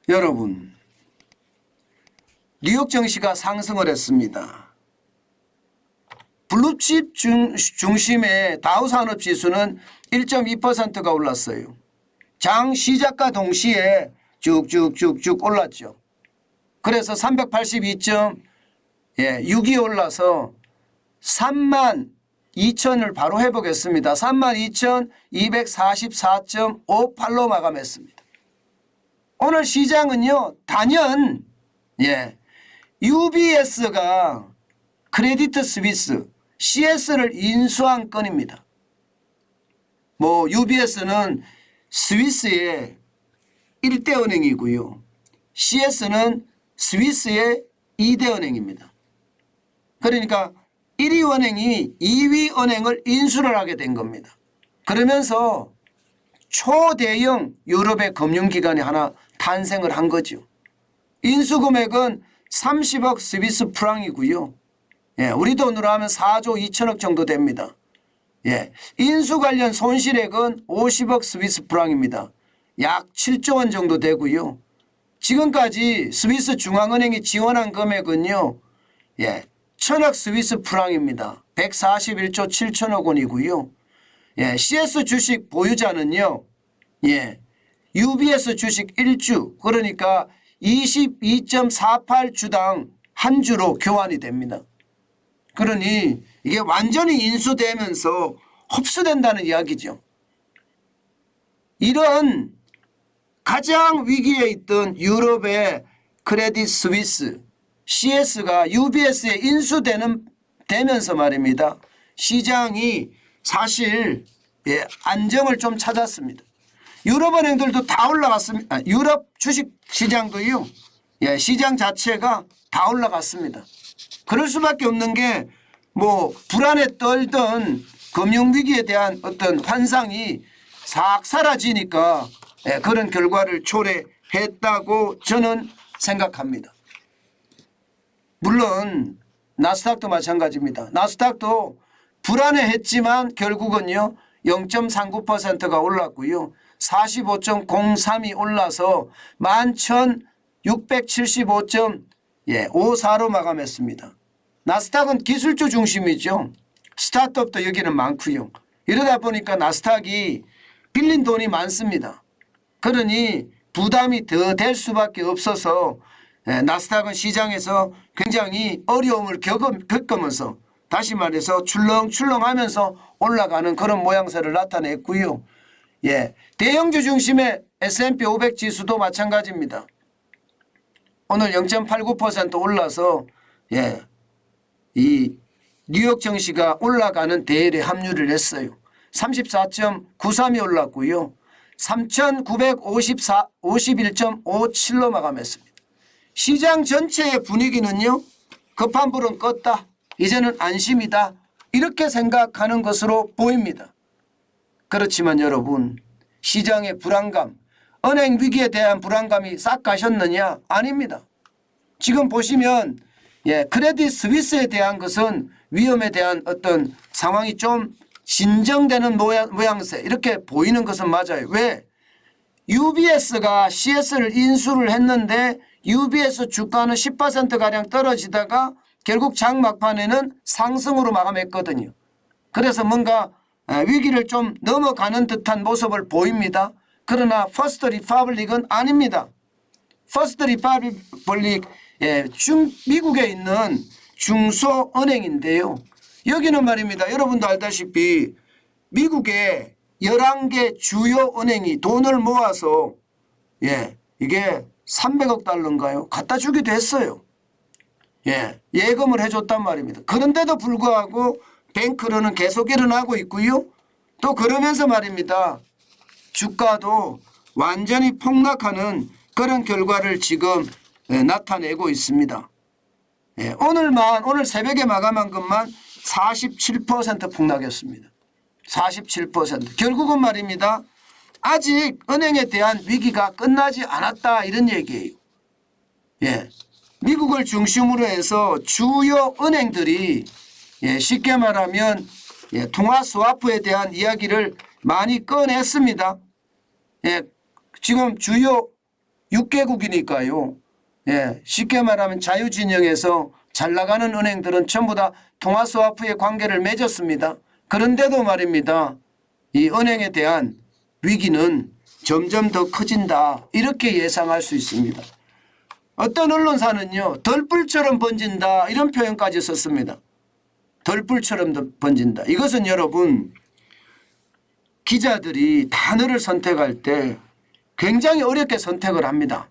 여러분, 뉴욕 증시가 상승을 했습니다. 블루칩 중심의 다우산업지수는 1.2%가 올랐어요. 장 시작과 동시에 쭉쭉쭉쭉 올랐죠. 그래서 382.6이 올라서 32,000을 바로 회복했습니다. 32,244.58로 마감했습니다. 오늘 시장은요, 단연 UBS가 크레디트 스위스 CS를 인수한 건입니다. UBS는 스위스의 1대 은행이고요. CS는 스위스의 2대 은행입니다. 그러니까 1위 은행이 2위 은행을 인수를 하게 된 겁니다. 그러면서 초대형 유럽의 금융기관이 하나 탄생을 한 거죠. 인수 금액은 30억 스위스 프랑이고요. 우리 돈으로 하면 4조 2천억 정도 됩니다. 인수 관련 손실액은 50억 스위스 프랑입니다. 약 7조 원 정도 되고요. 지금까지 스위스 중앙은행이 지원한 금액은요, 1000억 스위스 프랑입니다. 141조 7천억 원이고요. CS 주식 보유자는요, UBS 주식 1주, 그러니까 22.48주당 한 주로 교환이 됩니다. 그러니 이게 완전히 인수되면서 흡수된다는 이야기죠. 이런 가장 위기에 있던 유럽의 크레딧 스위스 CS가 UBS에 인수되면서 말입니다. 시장이 사실 안정을 좀 찾았습니다. 유럽 은행들도 다 올라갔습니다. 유럽 주식 시장도요. 시장 자체가 다 올라갔습니다. 그럴 수밖에 없는 게 불안에 떨던 금융위기에 대한 어떤 환상이 싹 사라지니까 그런 결과를 초래했다고 저는 생각합니다. 물론 나스닥도 마찬가지입니다. 나스닥도 불안해했지만 결국은요 0.39%가 올랐고요. 45.03이 올라서 11,675.54로 마감했습니다. 나스닥은 기술주 중심이죠. 스타트업도 여기는 많고요. 이러다 보니까 나스닥이 빌린 돈이 많습니다. 그러니 부담이 더 될 수밖에 없어서 나스닥은 시장에서 굉장히 어려움을 겪으면서 다시 말해서 출렁출렁하면서 올라가는 그런 모양새를 나타냈고요. 대형주 중심의 S&P 500 지수도 마찬가지입니다. 오늘 0.89% 올라서 이 뉴욕 증시가 올라가는 대열에 합류를 했어요. 34.93이 올랐고요. 3,951.57로 마감했습니다. 시장 전체의 분위기는요. 급한 불은 껐다. 이제는 안심이다. 이렇게 생각하는 것으로 보입니다. 그렇지만 여러분, 시장의 불안감, 은행 위기에 대한 불안감이 싹 가셨느냐? 아닙니다. 지금 보시면 크레딧 스위스에 대한 것은 위험에 대한 어떤 상황이 좀 진정되는 모양새 이렇게 보이는 것은 맞아요. 왜? UBS가 CS를 인수를 했는데 UBS 주가는 10%가량 떨어지다가 결국 장 막판에는 상승으로 마감했거든요. 그래서 뭔가 위기를 좀 넘어가는 듯한 모습을 보입니다. 그러나 퍼스트 리퍼블릭은 아닙니다. 퍼스트 리퍼블릭 미국에 있는 중소은행인데요. 여기는 말입니다. 여러분도 알다시피 미국의 11개 주요 은행이 돈을 모아서 이게 300억 달러인가요? 갖다 주기도 했어요. 예금을 해줬단 말입니다. 그런데도 불구하고 뱅크런은 계속 일어나고 있고요. 또 그러면서 말입니다. 주가도 완전히 폭락하는 그런 결과를 지금 나타내고 있습니다. 오늘 새벽에 마감한 것만 47% 폭락했습니다. 47%. 결국은 말입니다. 아직 은행에 대한 위기가 끝나지 않았다 이런 얘기예요. 미국을 중심으로 해서 주요 은행들이 쉽게 말하면 통화 스와프에 대한 이야기를 많이 꺼냈습니다. 지금 주요 6개국이니까요. 예, 쉽게 말하면 자유진영에서 잘 나가는 은행들은 전부 다 통화스와프의 관계를 맺었습니다. 그런데도 말입니다. 이 은행에 대한 위기는 점점 더 커진다. 이렇게 예상할 수 있습니다. 어떤 언론사는요. 덜불처럼 번진다. 이런 표현까지 썼습니다. 덜불처럼 번진다. 이것은 여러분 기자들이 단어를 선택할 때 굉장히 어렵게 선택을 합니다.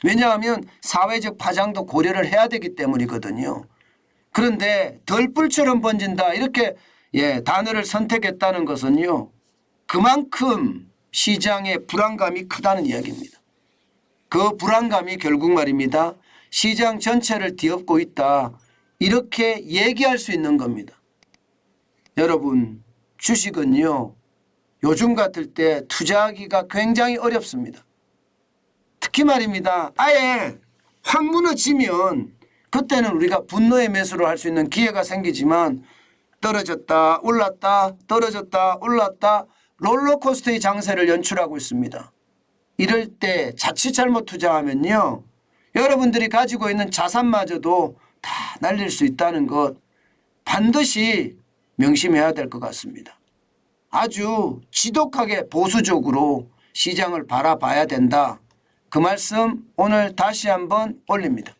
왜냐하면 사회적 파장도 고려를 해야 되기 때문이거든요. 그런데 덜불처럼 번진다 이렇게 단어를 선택했다는 것은요. 그만큼 시장의 불안감이 크다는 이야기입니다. 그 불안감이 결국 말입니다. 시장 전체를 뒤엎고 있다. 이렇게 얘기할 수 있는 겁니다. 여러분 주식은요. 요즘 같을 때 투자하기가 굉장히 어렵습니다. 특히 말입니다. 아예 확 무너지면 그때는 우리가 분노의 매수를 할 수 있는 기회가 생기지만 떨어졌다 올랐다 떨어졌다 올랐다 롤러코스터의 장세를 연출하고 있습니다. 이럴 때 자칫 잘못 투자하면요. 여러분들이 가지고 있는 자산마저도 다 날릴 수 있다는 것 반드시 명심해야 될 것 같습니다. 아주 지독하게 보수적으로 시장을 바라봐야 된다. 그 말씀 오늘 다시 한번 올립니다.